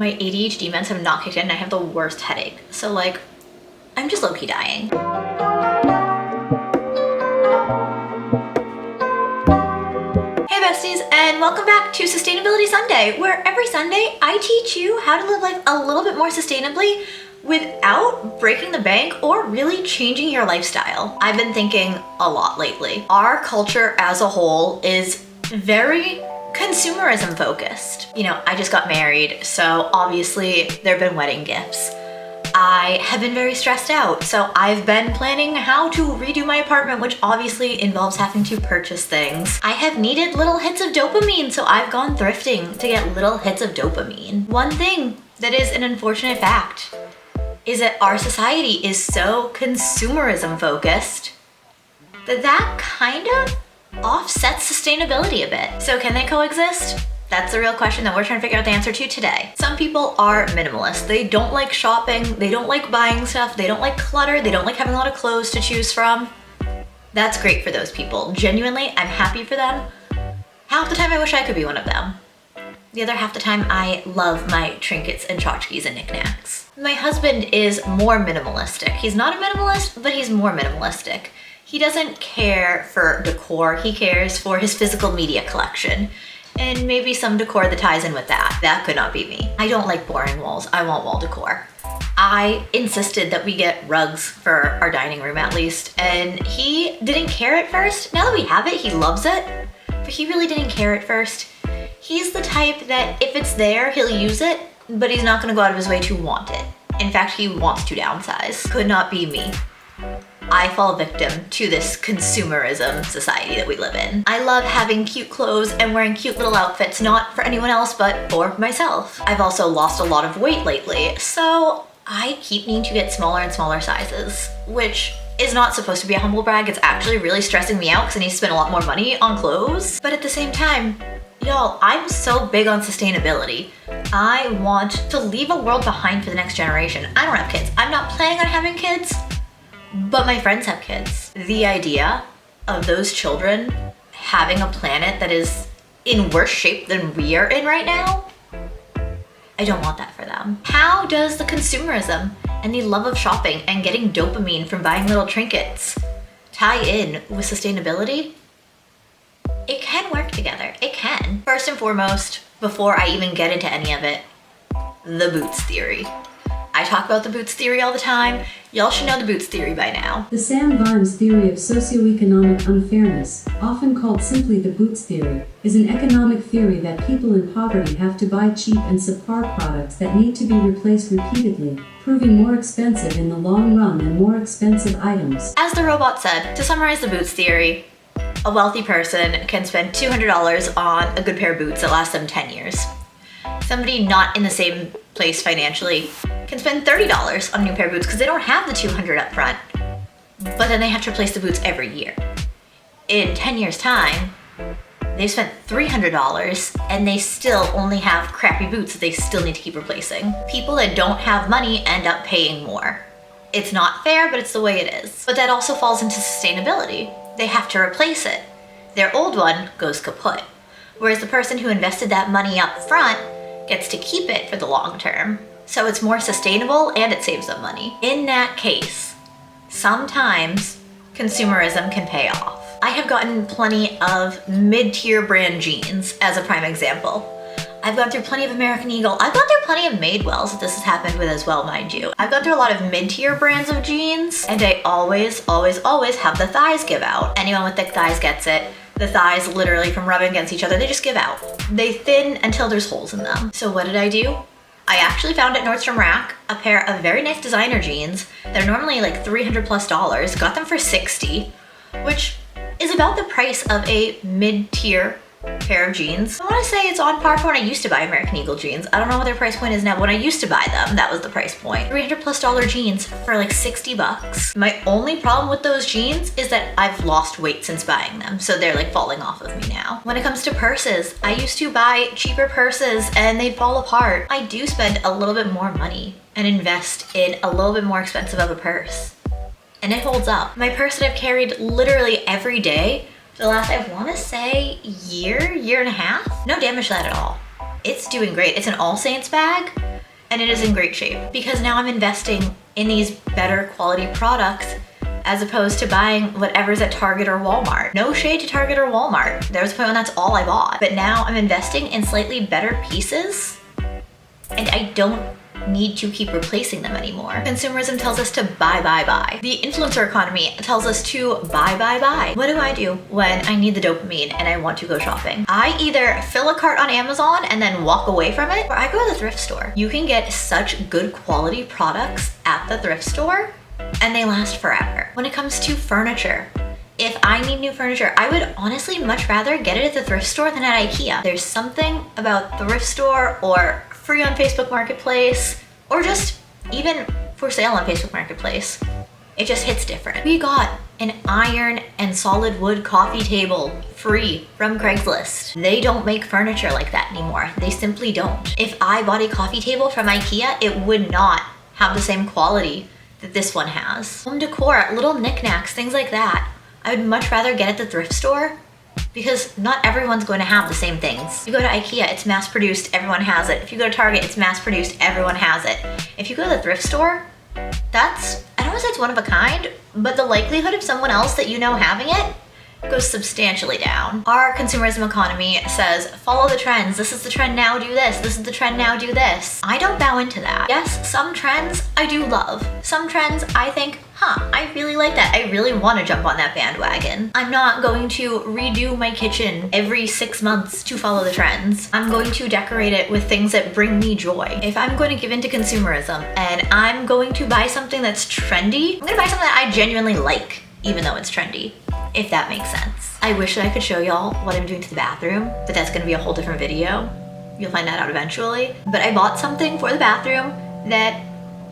My ADHD meds have not kicked in and I have the worst headache. So like, I'm just low-key dying. Hey besties, and welcome back to Sustainability Sunday, where every Sunday I teach you how to live life a little bit more sustainably without breaking the bank or really changing your lifestyle. I've been thinking a lot lately. Our culture as a whole is very consumerism focused. You know, I just got married, so obviously there have been wedding gifts. I have been very stressed out, so I've been planning how to redo my apartment, which obviously involves having to purchase things. I have needed little hits of dopamine, so I've gone thrifting to get little hits of dopamine. One thing that is an unfortunate fact is that our society is so consumerism focused that kind of offsets sustainability a bit. So can they coexist? That's the real question that we're trying to figure out the answer to today. Some people are minimalists. They don't like shopping, they don't like buying stuff, they don't like clutter, they don't like having a lot of clothes to choose from. That's great for those people. Genuinely, I'm happy for them. Half the time I wish I could be one of them. The other half the time I love my trinkets and tchotchkes and knickknacks. My husband is more minimalistic. He's not a minimalist, but he's more minimalistic. He doesn't care for decor, he cares for his physical media collection. And maybe some decor that ties in with that. That could not be me. I don't like boring walls, I want wall decor. I insisted that we get rugs for our dining room at least, and he didn't care at first. Now that we have it, he loves it, but he really didn't care at first. He's the type that if it's there, he'll use it, but he's not gonna go out of his way to want it. In fact, he wants to downsize. Could not be me. I fall victim to this consumerism society that we live in. I love having cute clothes and wearing cute little outfits, not for anyone else, but for myself. I've also lost a lot of weight lately, so I keep needing to get smaller and smaller sizes, which is not supposed to be a humble brag. It's actually really stressing me out because I need to spend a lot more money on clothes. But at the same time, y'all, I'm so big on sustainability. I want to leave a world behind for the next generation. I don't have kids. I'm not planning on having kids, but my friends have kids. The idea of those children having a planet that is in worse shape than we are in right now, I don't want that for them. How does the consumerism and the love of shopping and getting dopamine from buying little trinkets tie in with sustainability? It can work together, it can. First and foremost, before I even get into any of it, the boots theory. I talk about the boots theory all the time. Y'all should know the boots theory by now. The Sam Vimes theory of socioeconomic unfairness, often called simply the boots theory, is an economic theory that people in poverty have to buy cheap and subpar products that need to be replaced repeatedly, proving more expensive in the long run than more expensive items. As the robot said, to summarize the boots theory, a wealthy person can spend $200 on a good pair of boots that last them 10 years. Somebody not in the same place financially can spend $30 on a new pair of boots because they don't have the $200 up front, but then they have to replace the boots every year. In 10 years time, they've spent $300 and they still only have crappy boots that they still need to keep replacing. People that don't have money end up paying more. It's not fair, but it's the way it is. But that also falls into sustainability. They have to replace it. Their old one goes kaput. Whereas the person who invested that money up front gets to keep it for the long term. So it's more sustainable and it saves them money. In that case, sometimes consumerism can pay off. I have gotten plenty of mid-tier brand jeans as a prime example. I've gone through plenty of American Eagle. I've gone through plenty of Madewells that this has happened with as well, mind you. I've gone through a lot of mid-tier brands of jeans, and I always have the thighs give out. Anyone with thick thighs gets it. The thighs, literally from rubbing against each other, they just give out. They thin until there's holes in them. So what did I do? I actually found at Nordstrom Rack a pair of very nice designer jeans. They're normally like $300+. Got them for $60, which is about the price of a mid-tier pair of jeans. I want to say it's on par for when I used to buy American Eagle jeans. I don't know what their price point is now. When I used to buy them, that was the price point. $300+ jeans for like $60. My only problem with those jeans is that I've lost weight since buying them, so they're like falling off of me now. When it comes to purses, I used to buy cheaper purses and they'd fall apart. I do spend a little bit more money and invest in a little bit more expensive of a purse, and it holds up. My purse that I've carried literally every day for the last, I want to say, year and a half. No damage to that at all. It's doing great. It's an All Saints bag and it is in great shape because now I'm investing in these better quality products as opposed to buying whatever's at Target or Walmart. No shade to Target or Walmart. There was a point when that's all I bought. But now I'm investing in slightly better pieces and I don't need to keep replacing them anymore. Consumerism tells us to buy. The influencer economy tells us to buy. What do I do when I need the dopamine and I want to go shopping? I either fill a cart on Amazon and then walk away from it, or I go to the thrift store. You can get such good quality products at the thrift store and they last forever. When it comes to furniture, if I need new furniture, I would honestly much rather get it at the thrift store than at IKEA. There's something about the thrift store or free on Facebook Marketplace, or just even for sale on Facebook Marketplace. It just hits different. We got an iron and solid wood coffee table free from Craigslist. They don't make furniture like that anymore. They simply don't. If I bought a coffee table from IKEA, it would not have the same quality that this one has. Home decor, little knickknacks, things like that. I would much rather get at the thrift store because not everyone's going to have the same things. If you go to IKEA, it's mass produced, everyone has it. If you go to Target, it's mass produced, everyone has it. If you go to the thrift store, that's, I don't know if that's one of a kind, but the likelihood of someone else that you know having it goes substantially down. Our consumerism economy says, follow the trends. This is the trend now, do this. This is the trend now, do this. I don't bow into that. Yes, some trends I do love. Some trends I think, I really like that. I really want to jump on that bandwagon. I'm not going to redo my kitchen every 6 months to follow the trends. I'm going to decorate it with things that bring me joy. If I'm going to give into consumerism and I'm going to buy something that's trendy, I'm going to buy something that I genuinely like, even though it's trendy, if that makes sense. I wish that I could show y'all what I'm doing to the bathroom, but that's going to be a whole different video. You'll find that out eventually. But I bought something for the bathroom that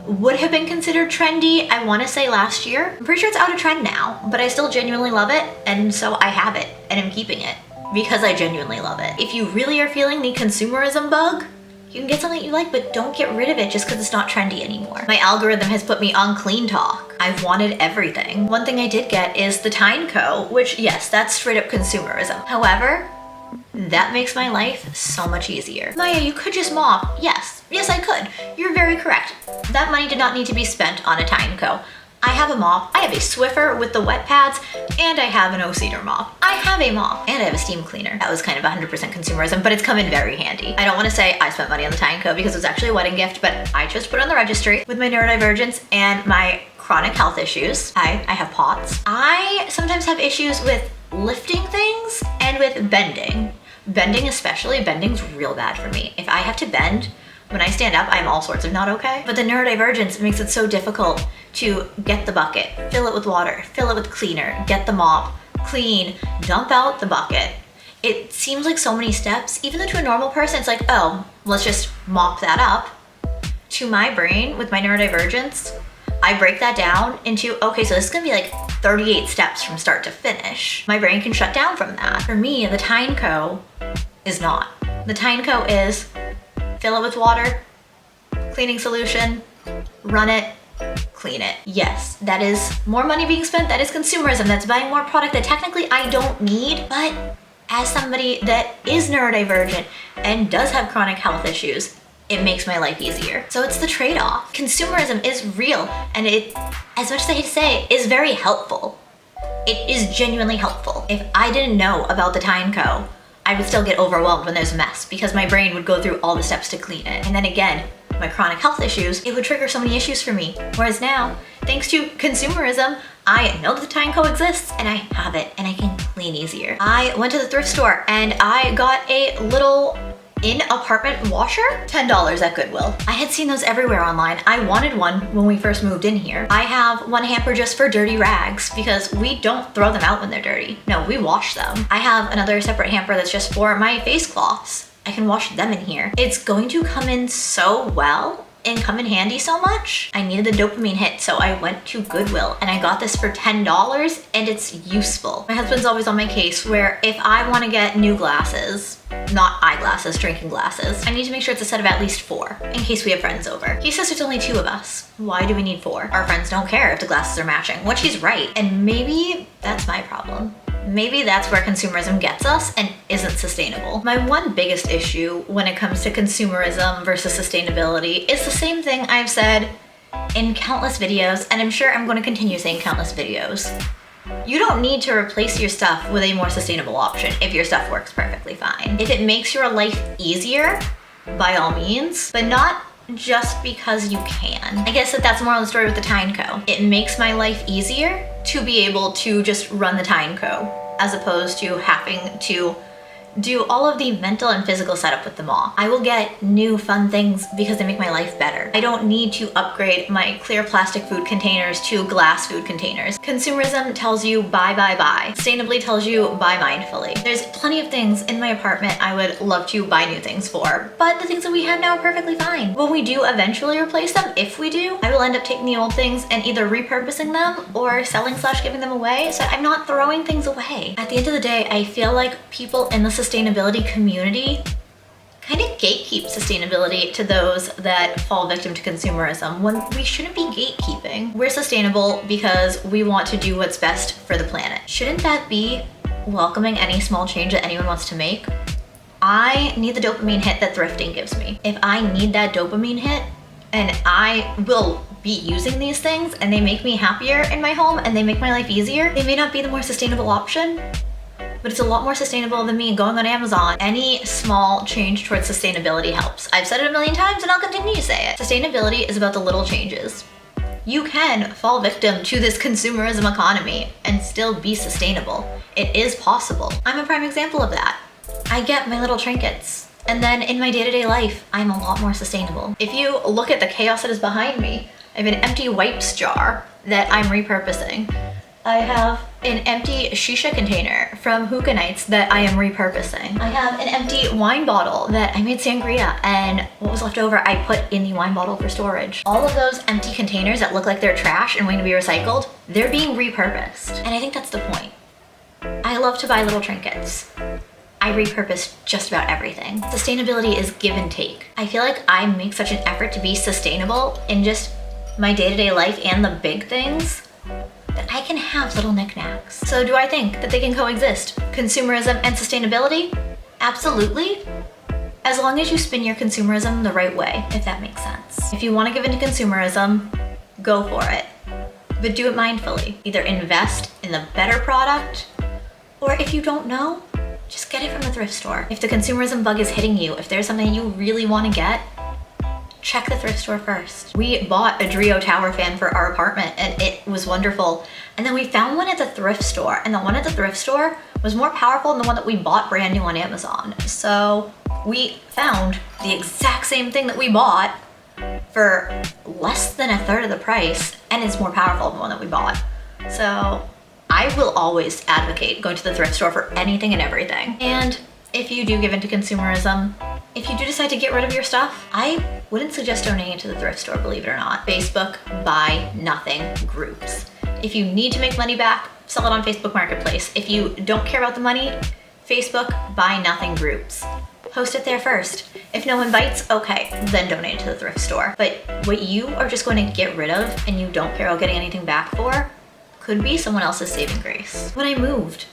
would have been considered trendy, I want to say last year. I'm pretty sure it's out of trend now, but I still genuinely love it, and so I have it, and I'm keeping it because I genuinely love it. If you really are feeling the consumerism bug, you can get something you like, but don't get rid of it just because it's not trendy anymore. My algorithm has put me on clean talk. I've wanted everything. One thing I did get is the Tyne Co, which yes, that's straight up consumerism. However, that makes my life so much easier. Maya, you could just mop. Yes, I could. You're very correct. That money did not need to be spent on a Tyne Co. I have a mop, I have a Swiffer with the wet pads, and I have an O-Cedar mop. I have a mop, and I have a steam cleaner. That was kind of 100% consumerism, but it's come in very handy. I don't want to say I spent money on the Tyne Co because it was actually a wedding gift, but I just put it on the registry. With my neurodivergence and my chronic health issues, I have POTS. I sometimes have issues with lifting things and with bending. Bending especially, bending's real bad for me. If I have to bend, when I stand up, I'm all sorts of not okay. But the neurodivergence makes it so difficult to get the bucket, fill it with water, fill it with cleaner, get the mop, clean, dump out the bucket. It seems like so many steps, even though to a normal person, it's like, oh, let's just mop that up. To my brain, with my neurodivergence, I break that down into, okay, so this is gonna be like 38 steps from start to finish. My brain can shut down from that. For me, the Tyne Co is not. The Tyne Co is fill it with water, cleaning solution, run it, clean it. Yes, that is more money being spent. That is consumerism. That's buying more product that technically I don't need, but as somebody that is neurodivergent and does have chronic health issues, it makes my life easier. So it's the trade-off. Consumerism is real, and it, as much as I hate to say, is very helpful. It is genuinely helpful. If I didn't know about the Tyne Co, I would still get overwhelmed when there's a mess because my brain would go through all the steps to clean it. And then again, my chronic health issues, it would trigger so many issues for me. Whereas now, thanks to consumerism, I know that the Tyne Co exists and I have it and I can clean easier. I went to the thrift store and I got a little in-apartment washer, $10 at Goodwill. I had seen those everywhere online. I wanted one when we first moved in here. I have one hamper just for dirty rags because we don't throw them out when they're dirty. No, we wash them. I have another separate hamper that's just for my face cloths. I can wash them in here. It's going to come in so well and come in handy so much. I needed the dopamine hit, so I went to Goodwill and I got this for $10 and it's useful. My husband's always on my case where if I want to get new glasses, not eyeglasses, drinking glasses, I need to make sure it's a set of at least 4 in case we have friends over. He says there's only 2 of us. Why do we need 4? Our friends don't care if the glasses are matching, which he's right. And maybe that's my problem. Maybe that's where consumerism gets us and isn't sustainable. My one biggest issue when it comes to consumerism versus sustainability is the same thing I've said in countless videos, and I'm sure I'm going to continue saying countless videos. You don't need to replace your stuff with a more sustainable option if your stuff works perfectly fine. If it makes your life easier, by all means, but not just because you can. I guess that's more of the story with the Tyneco. It makes my life easier to be able to just run the Tyneco, as opposed to having to do all of the mental and physical setup with them all. I will get new fun things because they make my life better. I don't need to upgrade my clear plastic food containers to glass food containers. Consumerism tells you buy, buy, buy. Sustainably tells you buy mindfully. There's plenty of things in my apartment I would love to buy new things for, but the things that we have now are perfectly fine. When we do eventually replace them, if we do, I will end up taking the old things and either repurposing them or selling / giving them away, so I'm not throwing things away. At the end of the day, I feel like people in the sustainability community kind of gatekeep sustainability to those that fall victim to consumerism when we shouldn't be gatekeeping. We're sustainable because we want to do what's best for the planet. Shouldn't that be welcoming any small change that anyone wants to make? I need the dopamine hit that thrifting gives me. If I need that dopamine hit and I will be using these things and they make me happier in my home and they make my life easier, they may not be the more sustainable option, but it's a lot more sustainable than me going on Amazon. Any small change towards sustainability helps. I've said it a million times and I'll continue to say it. Sustainability is about the little changes. You can fall victim to this consumerism economy and still be sustainable. It is possible. I'm a prime example of that. I get my little trinkets, and then in my day-to-day life, I'm a lot more sustainable. If you look at the chaos that is behind me, I have an empty wipes jar that I'm repurposing. I have an empty shisha container from hookah nights that I am repurposing. I have an empty wine bottle that I made sangria, and what was left over I put in the wine bottle for storage. All of those empty containers that look like they're trash and waiting to be recycled, they're being repurposed. And I think that's the point. I love to buy little trinkets. I repurpose just about everything. Sustainability is give and take. I feel like I make such an effort to be sustainable in just my day-to-day life and the big things that I can have little knickknacks. So do I think that they can coexist? Consumerism and sustainability? Absolutely. As long as you spin your consumerism the right way, if that makes sense. If you want to give into consumerism, go for it. But do it mindfully. Either invest in the better product, or if you don't know, just get it from the thrift store. If the consumerism bug is hitting you, if there's something you really want to get, check the thrift store first. We bought a Drio Tower fan for our apartment and it was wonderful. And then we found one at the thrift store, and the one at the thrift store was more powerful than the one that we bought brand new on Amazon. So we found the exact same thing that we bought for less than a third of the price, and it's more powerful than the one that we bought. So I will always advocate going to the thrift store for anything and everything. And if you do give into consumerism, if you do decide to get rid of your stuff, I wouldn't suggest donating to the thrift store, believe it or not. Facebook buy nothing groups. If you need to make money back, sell it on Facebook Marketplace. If you don't care about the money, Facebook buy nothing groups. Post it there first. If no one bites, okay, then donate it to the thrift store. But what you are just going to get rid of and you don't care about getting anything back for could be someone else's saving grace. When I moved,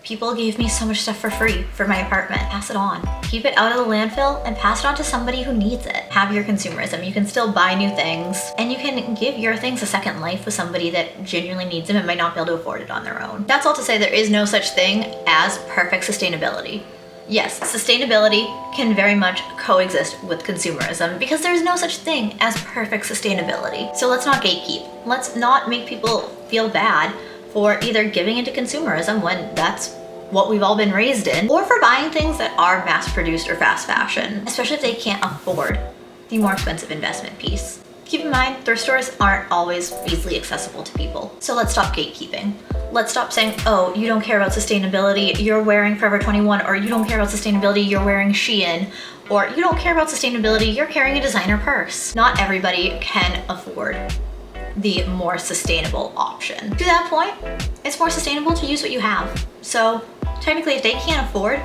people gave me so much stuff for free for my apartment. Pass it on. Keep it out of the landfill and pass it on to somebody who needs it. Have your consumerism. You can still buy new things, and you can give your things a second life with somebody that genuinely needs them and might not be able to afford it on their own. That's all to say there is no such thing as perfect sustainability. Yes, sustainability can very much coexist with consumerism because there's no such thing as perfect sustainability. So let's not gatekeep. Let's not make people feel bad for either giving into consumerism when that's what we've all been raised in, or for buying things that are mass-produced or fast fashion, especially if they can't afford the more expensive investment piece. Keep in mind, thrift stores aren't always easily accessible to people. So let's stop gatekeeping. Let's stop saying, oh, you don't care about sustainability, you're wearing Forever 21, or you don't care about sustainability, you're wearing Shein, or you don't care about sustainability, you're carrying a designer purse. Not everybody can afford the more sustainable option. To that point, it's more sustainable to use what you have. So technically, if they can't afford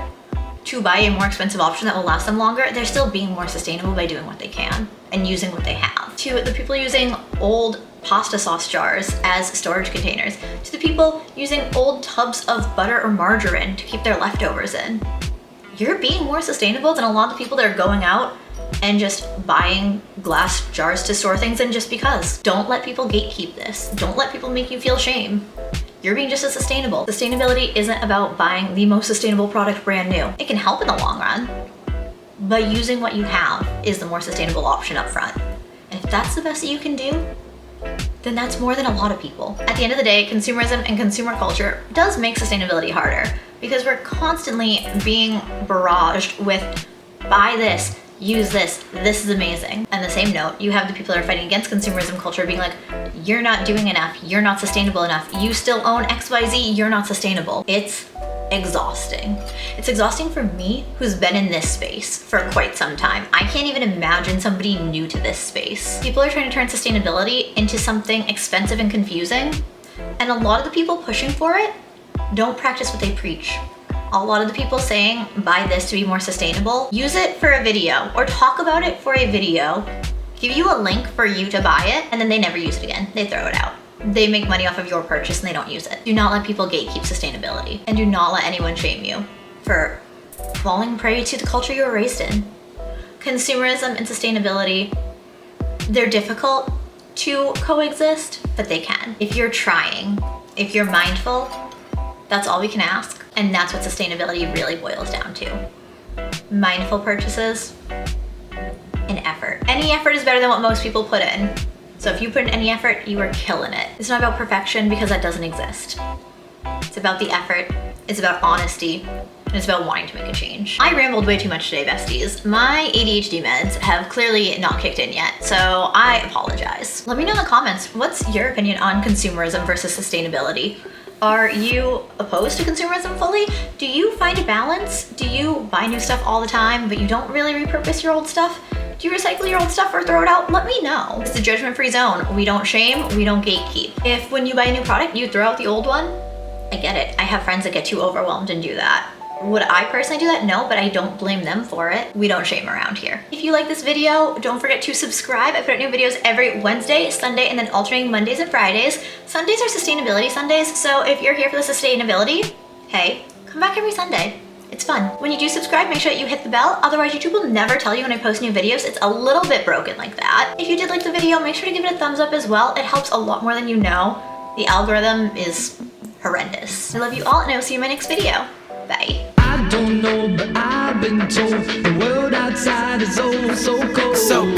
to buy a more expensive option that will last them longer, they're still being more sustainable by doing what they can and using what they have. to the people using old pasta sauce jars as storage containers, to the people using old tubs of butter or margarine to keep their leftovers in. You're being more sustainable than a lot of people that are going out and just buying glass jars to store things in just because. Don't let people gatekeep this. Don't let people make you feel shame. You're being just as sustainable. Sustainability isn't about buying the most sustainable product brand new. It can help in the long run, but using what you have is the more sustainable option up front. And if that's the best that you can do, then that's more than a lot of people. At the end of the day, consumerism and consumer culture does make sustainability harder because we're constantly being barraged with buy this, use this is amazing. And the same note, you have the people that are fighting against consumerism culture being like, you're not doing enough, you're not sustainable enough, you still own XYZ, you're not sustainable. It's exhausting. It's exhausting for me, who's been in this space for quite some time. I can't even imagine somebody new to this space. People are trying to turn sustainability into something expensive and confusing, and a lot of the people pushing for it don't practice what they preach. A lot of the people saying, buy this to be more sustainable, use it for a video or talk about it for a video, give you a link for you to buy it, and then they never use it again. They throw it out. They make money off of your purchase and they don't use it. Do not let people gatekeep sustainability, and do not let anyone shame you for falling prey to the culture you were raised in. Consumerism and sustainability, they're difficult to coexist, but they can. If you're trying, if you're mindful, that's all we can ask. And that's what sustainability really boils down to. Mindful purchases and effort. Any effort is better than what most people put in. So if you put in any effort, you are killing it. It's not about perfection because that doesn't exist. It's about the effort, it's about honesty, and it's about wanting to make a change. I rambled way too much today, besties. My ADHD meds have clearly not kicked in yet, so I apologize. Let me know in the comments, what's your opinion on consumerism versus sustainability? Are you opposed to consumerism fully? Do you find a balance? Do you buy new stuff all the time, but you don't really repurpose your old stuff? Do you recycle your old stuff or throw it out? Let me know. It's a judgment-free zone. We don't shame, we don't gatekeep. If when you buy a new product, you throw out the old one, I get it. I have friends that get too overwhelmed and do that. Would I personally do that? No, but I don't blame them for it. We don't shame around here. If you like this video, don't forget to subscribe. I put out new videos every Wednesday, Sunday, and then alternating Mondays and Fridays. Sundays are sustainability Sundays, so if you're here for the sustainability, hey, come back every Sunday. It's fun. When you do subscribe, make sure that you hit the bell. Otherwise, YouTube will never tell you when I post new videos. It's a little bit broken like that. If you did like the video, make sure to give it a thumbs up as well. It helps a lot more than you know. The algorithm is horrendous. I love you all, and I will see you in my next video. Bye. I don't know, but I've been told the world outside is oh so cold. So